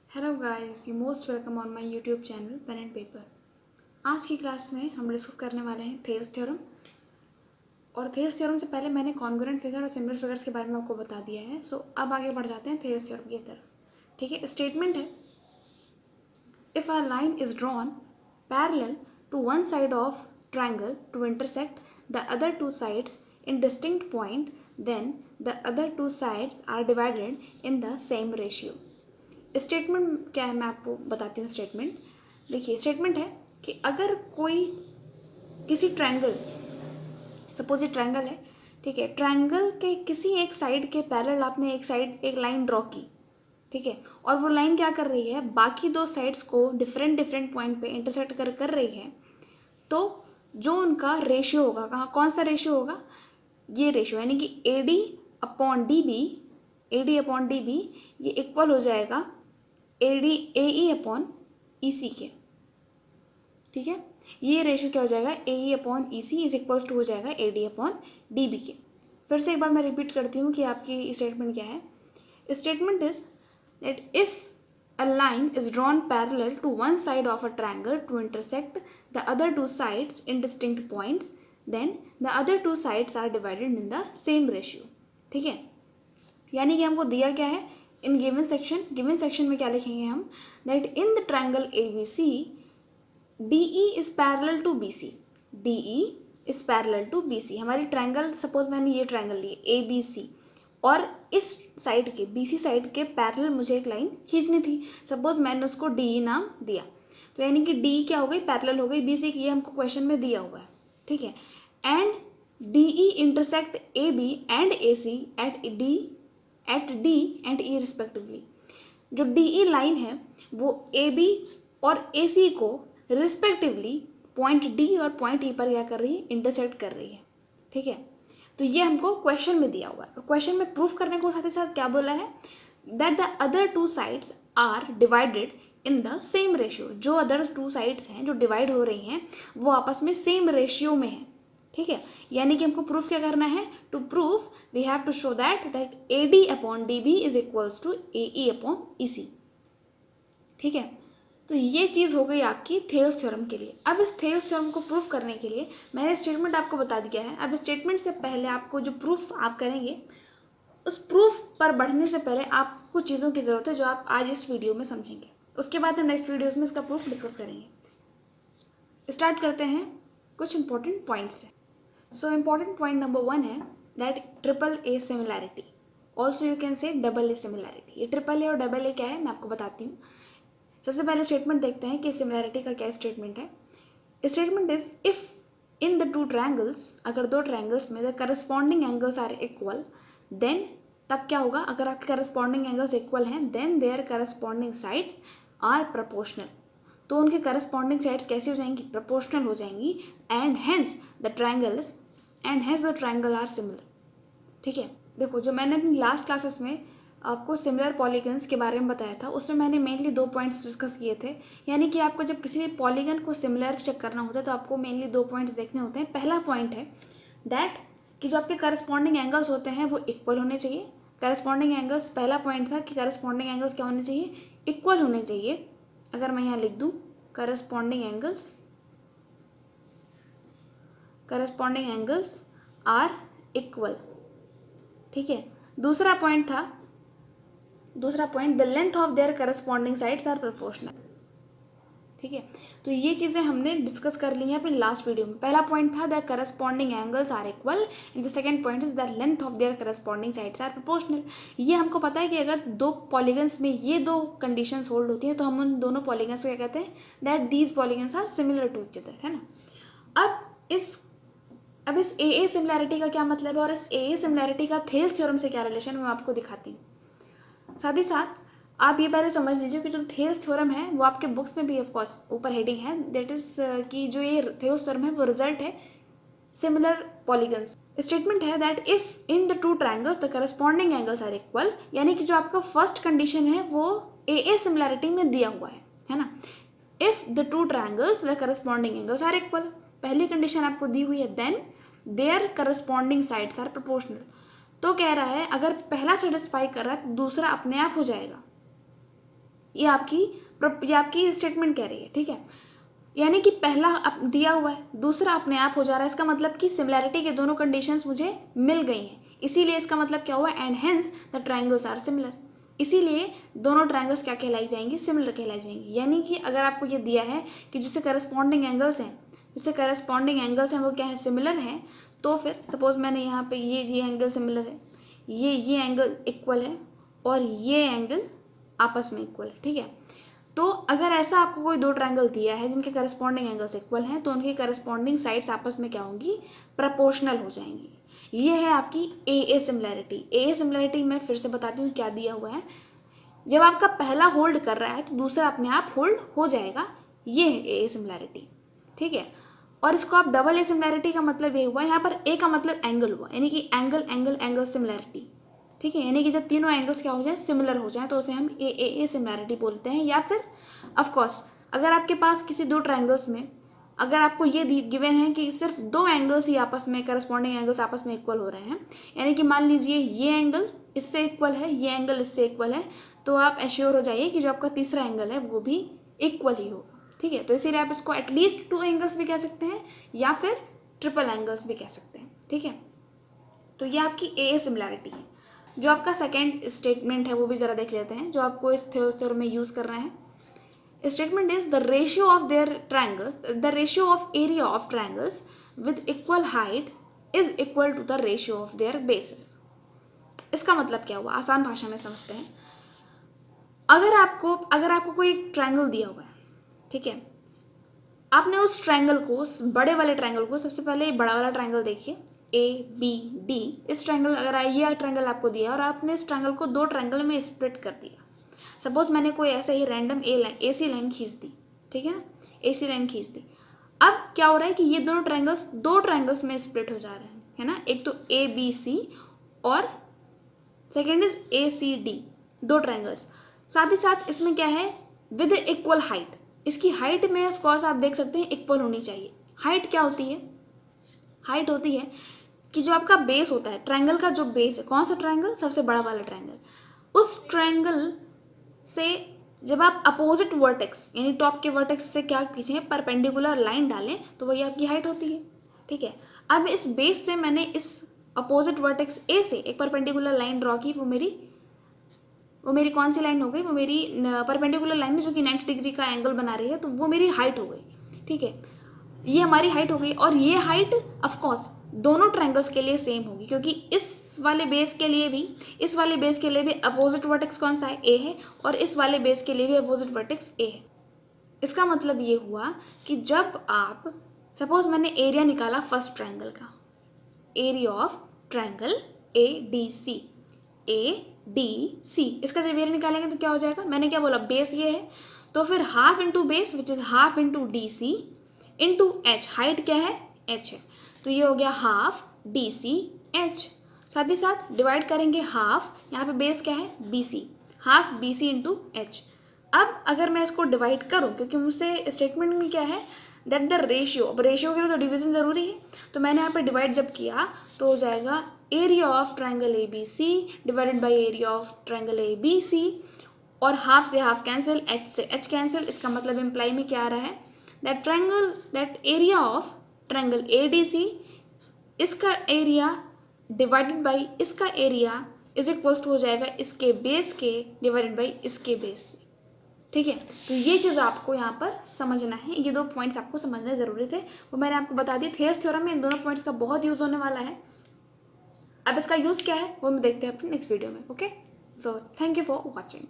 Hello guys, you most welcome on my YouTube channel pen and paper. आज की class में हम discuss करने वाले हैं थेल्स थ्योरम। और थेल्स थ्योरम से पहले मैंने कॉन्ग्रुएंट फिगर और सिमिलर फिगर्स के बारे में आपको बता दिया है। सो अब आगे बढ़ जाते हैं थेल्स थ्योरम की तरफ। ठीक है, स्टेटमेंट है if a line is drawn parallel to one side of triangle to intersect the other two sides in distinct point, then the other two sides are divided in the same ratio. Statement क्या है मैं आपको बताती हूँ। Statement देखिए, statement है कि अगर कोई किसी ट्रायंगल, सपोज ये ट्रायंगल है, ठीक है, ट्रायंगल के किसी एक साइड के पैरेलल आपने एक लाइन ड्रॉ की, ठीक है, और वो लाइन क्या कर रही है, बाकी दो साइड्स को डिफरेंट पॉइंट पे इंटरसेक्ट कर रही है, तो जो उनका रेशियो होगा, कौन सा रेशियो होगा, ये रेशियो यानी कि AD अपॉन DB ये इक्वल हो जाएगा AE अपॉन EC के। ठीक है, ये रेशियो क्या हो जाएगा, AE upon EC is equals to हो जाएगा AD अपॉन DB के। फिर से एक बार मैं रिपीट करती हूँ कि आपकी स्टेटमेंट क्या है। Statement is that if a line is drawn parallel to one side of a triangle to intersect the other two sides in distinct points, then the other two sides are divided in the same ratio। ठीक है, यानी कि हमको दिया क्या है in given section में क्या लिखेंगे हम, that in the triangle ABC DE is parallel to BC। DE is parallel to BC। हमारी ट्रायंगल, सपोज मैंने ये ट्रायंगल लिए ABC और इस साइड के BC साइड के पैरेलल मुझे एक लाइन खींचनी थी। सपोज मैंने उसको DE नाम दिया, तो यानी कि DE क्या हो गई, पैरेलल हो गई BC की। ये हमको क्वेश्चन में दिया हुआ है, ठीक है। And DE intersect AB and AC at D and E respectively. जो DE लाइन है वो AB और AC को रिस्पेक्टिवली पॉइंट D और पॉइंट E पर क्या कर रही है, इंटरसेक्ट कर रही है। ठीक है, तो ये हमको क्वेश्चन में दिया हुआ है। और क्वेश्चन में प्रूफ करने को साथ ही साथ क्या बोला है, that the other two sides are divided in the same ratio. जो अदर टू साइड्स हैं जो डिवाइड हो रही हैं वो आपस में सेम रेशियो में है। ठीक है, यानी कि हमको प्रूफ क्या करना है, to proof we have to show that AD upon DB is equals to AE upon EC। ठीक है, तो ये चीज़ हो गई आपकी थेल्स थ्योरम के लिए। अब इस थेल्स थ्योरम को प्रूफ करने के लिए मैंने स्टेटमेंट आपको बता दिया है। अब स्टेटमेंट से पहले आपको जो प्रूफ आप करेंगे, उस प्रूफ पर बढ़ने से पहले आपको कुछ चीज़ों की ज़रूरत है जो आप आज इस वीडियो में समझेंगे। उसके बाद हम नेक्स्ट वीडियोज़ में इसका प्रूफ डिस्कस करेंगे। स्टार्ट करते हैं कुछ इंपॉर्टेंट पॉइंट्स से। सो इम्पॉर्टेंट पॉइंट नंबर 1 है that AAA similarity, also you can say AA similarity. ये AAA और AA क्या है मैं आपको बताती हूँ। सबसे पहले स्टेटमेंट देखते हैं कि सिमिलैरिटी का क्या स्टेटमेंट है। Statement is if in the two triangles, अगर दो ट्रायंगल्स में the corresponding angles are equal, then तब क्या होगा, अगर आपके करस्पॉन्डिंग एंगल्स इक्वल हैं then their corresponding sides are proportional. तो उनके करस्पॉन्डिंग साइड्स कैसी हो जाएंगी, प्रोपोर्शनल हो जाएंगी। And hence the triangle are similar. ठीक है, देखो जो मैंने अपनी लास्ट क्लासेस में आपको सिमिलर पॉलीगन्स के बारे में बताया था, उसमें मैंने मेनली 2 पॉइंट्स डिस्कस किए थे। यानी कि आपको जब किसी पॉलीगन को सिमिलर चेक करना होता है तो आपको मेनली 2 पॉइंट्स देखने होते हैं। पहला पॉइंट है दैट कि जो आपके करस्पॉन्डिंग एंगल्स होते हैं वो इक्वल होने चाहिए। करस्पॉन्डिंग एंगल्स, पहला पॉइंट था कि करस्पॉन्डिंग एंगल्स क्या होने चाहिए, इक्वल होने चाहिए। अगर मैं यहाँ लिख दूँ करस्पॉन्डिंग एंगल्स आर इक्वल। ठीक है, दूसरा point the length of their corresponding sides are proportional. ठीक है, तो ये चीज़ें हमने डिस्कस कर ली हैं अपने लास्ट वीडियो में। पहला पॉइंट था the corresponding angles are equal and the second point is the length of their corresponding sides are proportional. ये हमको पता है कि अगर दो पॉलीगन्स में ये 2 कंडीशंस होल्ड होती हैं तो हम उन दोनों पॉलीगन्स को क्या कहते हैं, that these polygons are similar to each other, है ना। अब इस AA सिमिलैरिटी का क्या मतलब है और इस AA सिमिलैरिटी का थेल्स थ्योरम से क्या रिलेशन है मैं आपको दिखाती हूँ। साथ ही साथ आप ये पहले समझ लीजिए कि जो थेल्स थ्योरम है वो आपके बुक्स में भी ऑफकोर्स ऊपर हेडिंग है, दैट इज कि जो ये थेल्स थ्योरम है वो रिजल्ट है सिमिलर पॉलीगन्स। स्टेटमेंट है that if in the two triangles the corresponding angles are equal, यानी कि जो आपका फर्स्ट कंडीशन है वो AA सिमिलैरिटी में दिया हुआ है ना। If the two triangles the corresponding angles are equal, पहली कंडीशन आपको दी हुई है, then their corresponding sides are proportional. तो कह रहा है अगर पहला सेटिस्फाई कर रहा है तो दूसरा अपने आप हो जाएगा। ये आपकी स्टेटमेंट कह रही है, ठीक है। यानी कि पहला दिया हुआ है, दूसरा अपने आप हो जा रहा है। इसका मतलब कि सिमिलैरिटी के दोनों कंडीशंस मुझे मिल गई हैं, इसीलिए इसका मतलब क्या हुआ, and hence the triangles are similar. इसीलिए दोनों ट्रायंगल्स क्या कहलाई जाएंगी, सिमिलर कहलाई जाएंगी। यानी कि अगर आपको ये दिया है कि जिससे करस्पॉन्डिंग एंगल्स हैं वो क्या है, सिमिलर हैं, तो फिर सपोज मैंने यहाँ पे ये एंगल सिमिलर है, ये एंगल इक्वल है और ये एंगल आपस में इक्वल है, ठीक है। तो अगर ऐसा आपको कोई दो ट्रायंगल दिया है जिनके करस्पॉन्डिंग एंगल्स इक्वल हैं, तो उनकी करस्पॉन्डिंग साइड्स आपस में क्या होंगी, प्रपोर्शनल हो जाएंगी। ये है आपकी ए सिमिलैरिटी। ए सिमिलैरिटी मैं फिर से बताती हूँ क्या दिया हुआ है। जब आपका पहला होल्ड कर रहा है तो दूसरा अपने आप होल्ड हो जाएगा, ये है ए सिमिलैरिटी, ठीक है। और इसको आप डबल ए सिमिलैरिटी का मतलब ये हुआ, यहाँ पर ए का मतलब एंगल हुआ, यानी कि एंगल सिमिलैरिटी, ठीक है। यानी कि जब तीनों एंगल्स क्या हो जाए, सिमिलर हो जाए, तो उसे हम ए सिमिलैरिटी बोलते हैं। या फिर ऑफ कोर्स अगर आपके पास किसी दो ट्रायंगल्स में अगर आपको ये गिवन है कि सिर्फ दो एंगल्स ही आपस में, करस्पॉन्डिंग एंगल्स आपस में इक्वल हो रहे हैं, यानी कि मान लीजिए ये एंगल इससे इक्वल है, ये एंगल इससे इक्वल है, तो आप एश्योर हो जाइए कि जो आपका तीसरा एंगल है वो भी इक्वल ही होगा, ठीक है। तो इसीलिए आप इसको एटलीस्ट 2 एंगल्स भी कह सकते हैं या फिर ट्रिपल एंगल्स भी कह सकते हैं, ठीक है। तो ये आपकी ए सिमिलैरिटी है। जो आपका सेकेंड स्टेटमेंट है वो भी ज़रा देख लेते हैं, जो आपको इस थ्योरम में यूज़ करना है। Statement is the ratio of area of triangles with equal height is equal to the ratio of their basis. इसका मतलब क्या हुआ, आसान भाषा में समझते हैं। अगर आपको कोई एक ट्रायंगल दिया हुआ है, ठीक है, आपने उस ट्रायंगल को, उस बड़े वाले ट्रायंगल को, सबसे पहले बड़ा वाला ट्रायंगल देखिए ABD। इस ट्रायंगल, अगर ये ट्रायंगल आपको दिया और आपने इस ट्रायंगल को दो ट्रायंगल में स्प्लिट कर दिया। सपोज मैंने कोई ऐसे ही रैंडम AC लाइन खींच दी, ठीक है ना, AC लाइन खींच दी। अब क्या हो रहा है कि ये दोनों ट्रायंगल्स दो ट्रायंगल्स में स्प्लिट हो जा रहे हैं, है ना। एक तो ABC और सेकेंड इज ACD, दो ट्रायंगल्स। साथ ही साथ इसमें क्या है, विद इक्वल हाइट। इसकी हाइट में ऑफकोर्स आप देख सकते हैं इक्वल होनी चाहिए। हाइट क्या होती है, हाइट होती है कि जो आपका बेस होता है, ट्रायंगल का जो बेस है, कौन सा ट्रायंगल, सबसे बड़ा वाला ट्रायंगल, उस ट्रायंगल से जब आप अपोजिट वर्टेक्स यानी टॉप के वर्टेक्स से क्या खींचें, परपेंडिकुलर लाइन डालें, तो वही आपकी हाइट होती है, ठीक है। अब इस बेस से मैंने इस अपोजिट वर्टेक्स A से एक परपेंडिकुलर लाइन ड्रॉ की, वो मेरी कौन सी लाइन हो गई, वो मेरी परपेंडिकुलर लाइन है जो कि 90 डिग्री का एंगल बना रही है, तो वो मेरी हाइट हो गई, ठीक है। ये हमारी हाइट हो गई और ये हाइट ऑफकोर्स दोनों ट्रायंगल्स के लिए सेम होगी, क्योंकि इस वाले बेस के लिए भी अपोजिट वर्टेक्स कौन सा है, A है, और इस वाले बेस के लिए भी अपोजिट वर्टेक्स A है। इसका मतलब ये हुआ कि जब आप, सपोज मैंने एरिया निकाला फर्स्ट ट्रायंगल का, एरिया ऑफ ट्रायंगल ADC, इसका जब एरिया निकालेंगे तो क्या हो जाएगा, मैंने क्या बोला, बेस ये है, तो फिर half into base which is half into DC into H, height क्या है, H है, तो ये हो गया हाफ DCH। साथ ही साथ डिवाइड करेंगे हाफ, यहाँ पे बेस क्या है, BC, half BC into H। अब अगर मैं इसको डिवाइड करूँ, क्योंकि मुझसे स्टेटमेंट में क्या है, दैट द रेशियो, अब रेशियो के लिए तो डिवीजन ज़रूरी है, तो मैंने यहाँ पे डिवाइड जब किया तो हो जाएगा area of triangle ABC divided by area of triangle ABC, और हाफ से हाफ कैंसिल, H से H कैंसिल। इसका मतलब इम्प्लाई में क्या आ रहा है, that area of triangle ADC, इसका एरिया डिवाइडेड बाई इसका एरिया इज इक्वल्स टू हो जाएगा इसके बेस के डिवाइडेड बाई इसके बेस से, ठीक है। तो ये चीज़ आपको यहाँ पर समझना है, ये दो पॉइंट्स आपको समझने ज़रूरी थे, वो मैंने आपको बता दिए। थेयर्स थ्योरम में इन दोनों पॉइंट्स का बहुत यूज़ होने वाला है। अब इसका यूज़ क्या है वो हम देखते हैं अपने नेक्स्ट वीडियो में, okay. So thank you for watching.